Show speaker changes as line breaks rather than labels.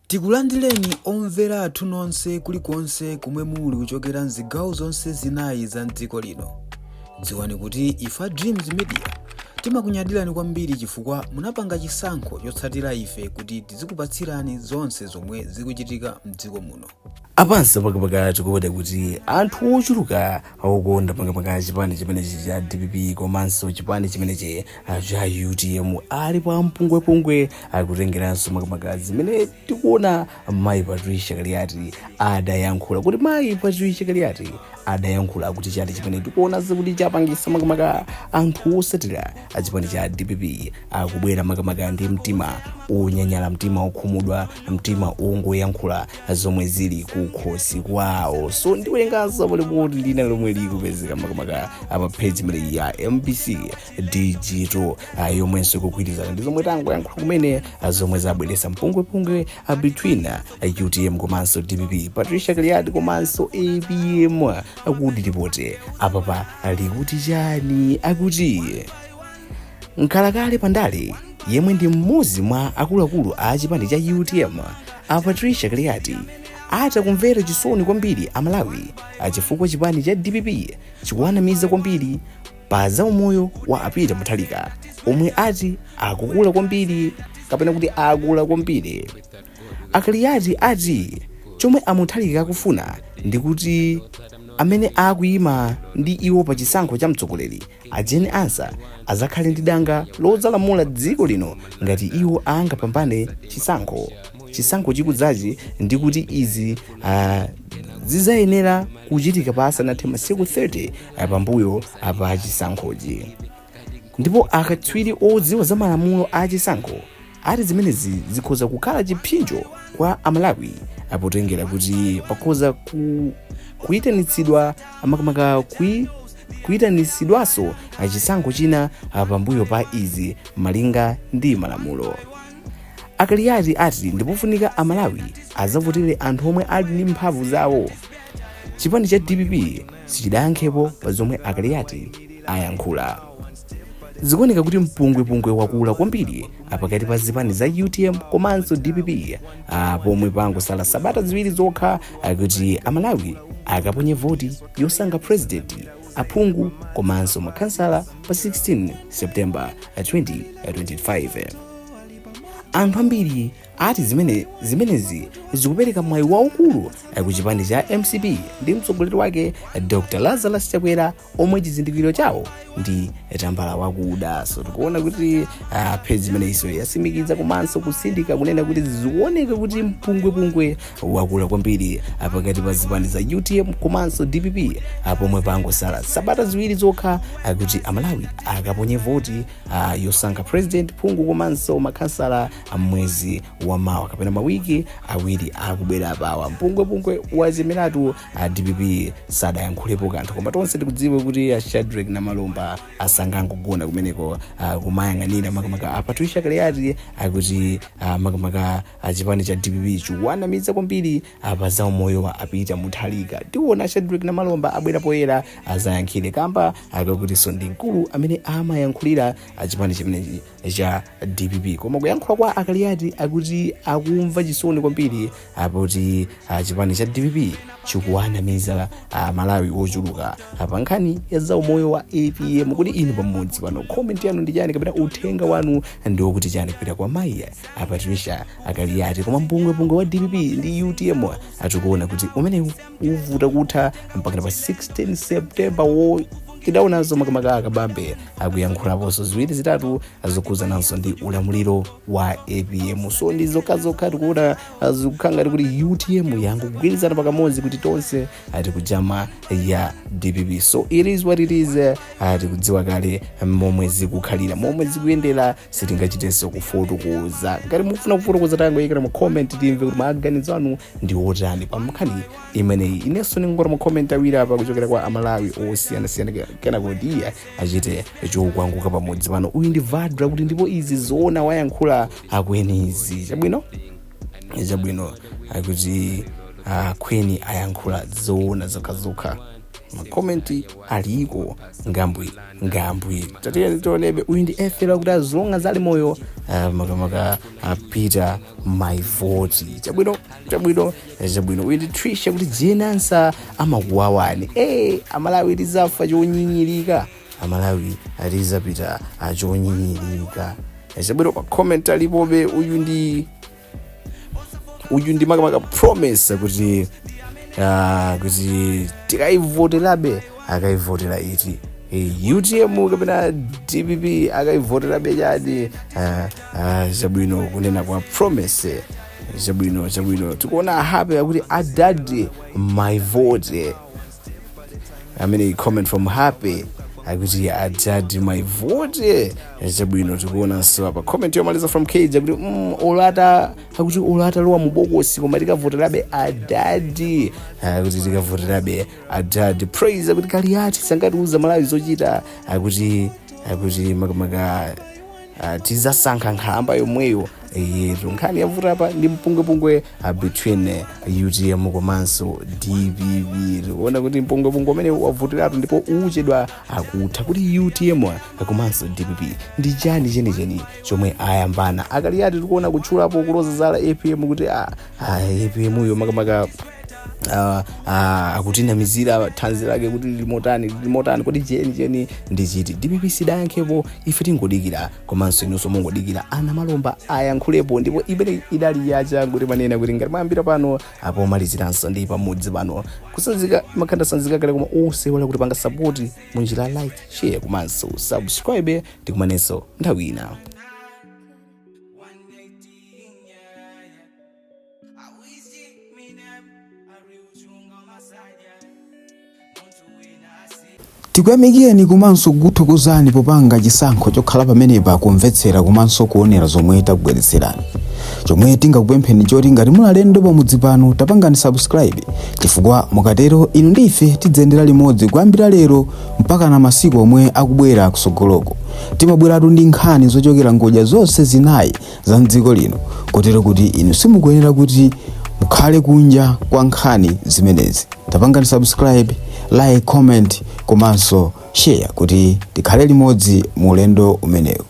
Tikulandireni omvera athu nonse kulikonse kumwe muli kuchokera mzigawo zonse zinayi za mdziko lino. Dziwani kuti ifa Dreams Media timakunyadirani kwambiri chifukwa munapanga chisankho chotsatira ife kuti tizikupatsirani zonse zomwe zikuchitika mdziko muno.
Apanso pakapaka tikuona kuti anthu ochuluka akukonda pakapaka chipani chimenechi cha DPP komanso chipani chimenechi cha UTM ali pa mpungwepungwe akutengeranso pakapaka zimene tikuona Mayi Patricia Akaliati adayankhula kuti Mayi Patricia Akaliati adayankhula kuti chali chimene tikuona kuti chapangisa makamaka anthu osatira achipani cha DPP akubwera makamaka ndi mtima unyanyala, mtima okhumudwa, mtima ongoyankhula zomwe zili kukhosi kwawo. So ndiwerenganso polipoti lina lomwe likupezeka makamaka apa page imene ya MBC Digital yomwenso kugwirizana ndi zomwe tangoyankhula kumene zomwe zabweretsa mpungwepungwe between UTM komanso DPP, Patricia Akaliati komanso APM akuti ripote apapa likuti chani. Akuti nkhalakale pandale yemwe ndi mmodzi mwa akuluakulu a chipani cha UTM Patricia Akaliati atakumvera chisoni kwambiri Amalawi chifukwa chipani cha DPP chikuwanamiza kwambiri pa zaumoyo wa apita Mutharika omwe ati akukula kwambiri kapena kuti akula kwambiri. Akaliati ati chomwe Mutharika akufuna ndi kuti amene akuyima ndi iwo pa chisankho cha mtsogoleri ajene ansa azakhale ndi danga lodzalamula dziko lino ngati iwo angapambane chisankho chikudzachi, ndi kuti izi zizayenera kuchitika pasanathe masiku 30 pambuyo pa chisankhochi. Ndipo akatswiri odziwa za malamulo a chisankho ati zimenezi zikhoza kukhala chipsinjo kwa Amalawi apotengera kuti pakhoza kuyitanitsidwa makamaka kuyitanitsidwaso chisankho china pambuyo pa izi malinga ndi malamulo. Akaliati ati ndipofunika Amalawi azavotere anthu omwe ali ndi mphamvu zawo. Chipani cha DPP sichidayankhepo pa zomwe Akaliati ayankhula. Zikuoneka kuti mpungwepungwe wakula kwambiri pakati pa zipani za UTM komanso DPP pomwe pangosala sabata ziwiri zokha kuti Amalawi akaponye voti yosankha president, aphungu komanso makhansala pa 16 September 2025. Anthu ambiri ati zimenezi zikupereka mwayi waukulu ku chipani cha MCP ndi mtsogoleri wake Dr. Lazarus Chakwera omwe chizindikiro chawo ndi tambala wakuda. So tikuona kuti page imeneiso yasimikiza komanso kusindika kunena kuti zikuoneka kuti mpungwepungwe wakula kwambiri pakati pa zipani za UTM komanso DPP pomwe pangosala sabata ziwiri zokha kuti Amalawi akaponye voti yosankha president, phungu komanso makhansala mwezi wa mawa kapena mawiki awiri akubwera apawa. Mpungwepungwe wazimiratu DPP sadayankhulepo kanthu, koma tonse tikudziwa kuti Shadrack na Malomba asangangogona kumeneko kumayang'anira makamaka Patricia Akaliati akuti makamaka chipani cha DPP chikuwanamiza kwambiri pa zaumoyo wa apita Mutharika. Tiona Shadrack na Malomba abwera poyera azayankhire kamba akakuti so ndi mkulu amene amayankhulira chipani chimenechi cha DPP, koma kuyankhula kwa Akaliati akuti akumva chisoni kwambiri kuti chipani cha DPP chikuwanamiza Malawi ochuluka pa nkhani ya zaumoyo wa APM. Kuti inu pamodzi pano comment yanu ndi chani kapena uthenga wanu ndi wokuti chani kupita kwa Mayi Patricia Akaliati koma mpungwepungwe wa DPP ndi UTM atikuona kuti umenewu uvuta kutha mpaka pa 16 September tidaonanso makamaka akabambe akuyankhulaponso ziwiri zitatu zokhudzananso ndi ulamuliro wa APM. So ndi zokhazokha tikuona zikukhanga kuti UTM yangogwirizana pakamodzi kuti tonse tikujama ya DPP. So it is what it is. Tikudziwa kale momwe zikukhalira, momwe zikuyendera, sitingachitenso kufotokoza. Ngati mufuna kufotokoza tangoyikira mu comment timve kuti maganizo anu ndi otani pa nkhani imeneyi. Inenso ndingora mu comment awiri apa kuchokera kwa Amalawi osiyanasiyana kana kuti achite chokwanguka pamodzi pano. Uyu ndi Vadra kuti ndipo izi zoona wayankhula akwenezi chabwino akuti kweni ayankhula zoona zokhazokha. makomenti aliko ngambwi tatiyeni tionebe uyu ndi efera kuti azonga zali moyo makamaka Peter my vote chabwino uyu ndi Trisha kuti jenansa amakuwawani amalawi tizafa chonyinyirika amalawi atizapita chonyinyirika chabwino pa comment alipobe uyu ndi makamaka promise kuti tikaivoterabe akaivotera iti UTM kapena DPP akaivoterabe chadi chabwino kunena kwa promise chabwino tikuona happy akuti adadi my vote amene comment from happy akuti adadi my vote chabwino tikuona so apa comment yomaliza from Cage akuti olata lowa mubokosi koma tikavoterabe adadi akuti tikavoterabe adadi praise akuti Akaliati sangatiuza malawi zochita akuti makamaka tizasankha nkhamba yomweyo nkhani yavuta apa ndi mpungwepungwe between UTM komanso DPP tikuona kuti mpungwepungwe amene wavutiratu ndipo uchedwa akutha kuti UTM komanso DPP ndi chani chenicheni chomwe ayambana. Akaliati tikuona kutchulapo kuloza zala APM kuti APM yo makamaka akutinamizira thanzi lake kuti limotani kuti cheni ndi chiti DPP sidayankhepo ife tingodikira komanso inonso mongodikira ana malomba ayankhulepo ndipo imene idali yacha kuti manena kuti ngati mayambira pano apo maliziranso ndi pamodzi pano kusanzika makhanda sanzika kale koma onse wala kuti panga support munjira like share komanso subscribe tikumanenso nthawi ina.
tikuyamikeni komanso kuthokozani popanga chisankho chokhala pamenepa kumvetsera komanso kuonera zomwe takubweretserani. Chomwe tingakupempheni choti ngati muli alendo pamudzi pano tapangani subscribe chifukwa mukatero inu ndife tidzendera limodzi kuyambira lero mpaka na masiku omwe akubwera kusogoloko. Timabweratu ndi nkhani zochokera ngodya zonse zinayi za mdziko lino kotero kuti inu simukuyenera kuti mukhale kunja kwa nkhani zimenezi. Tapangani subscribe, like, comment komanso share kuti tikhale limodzi mu ulendo umenewu.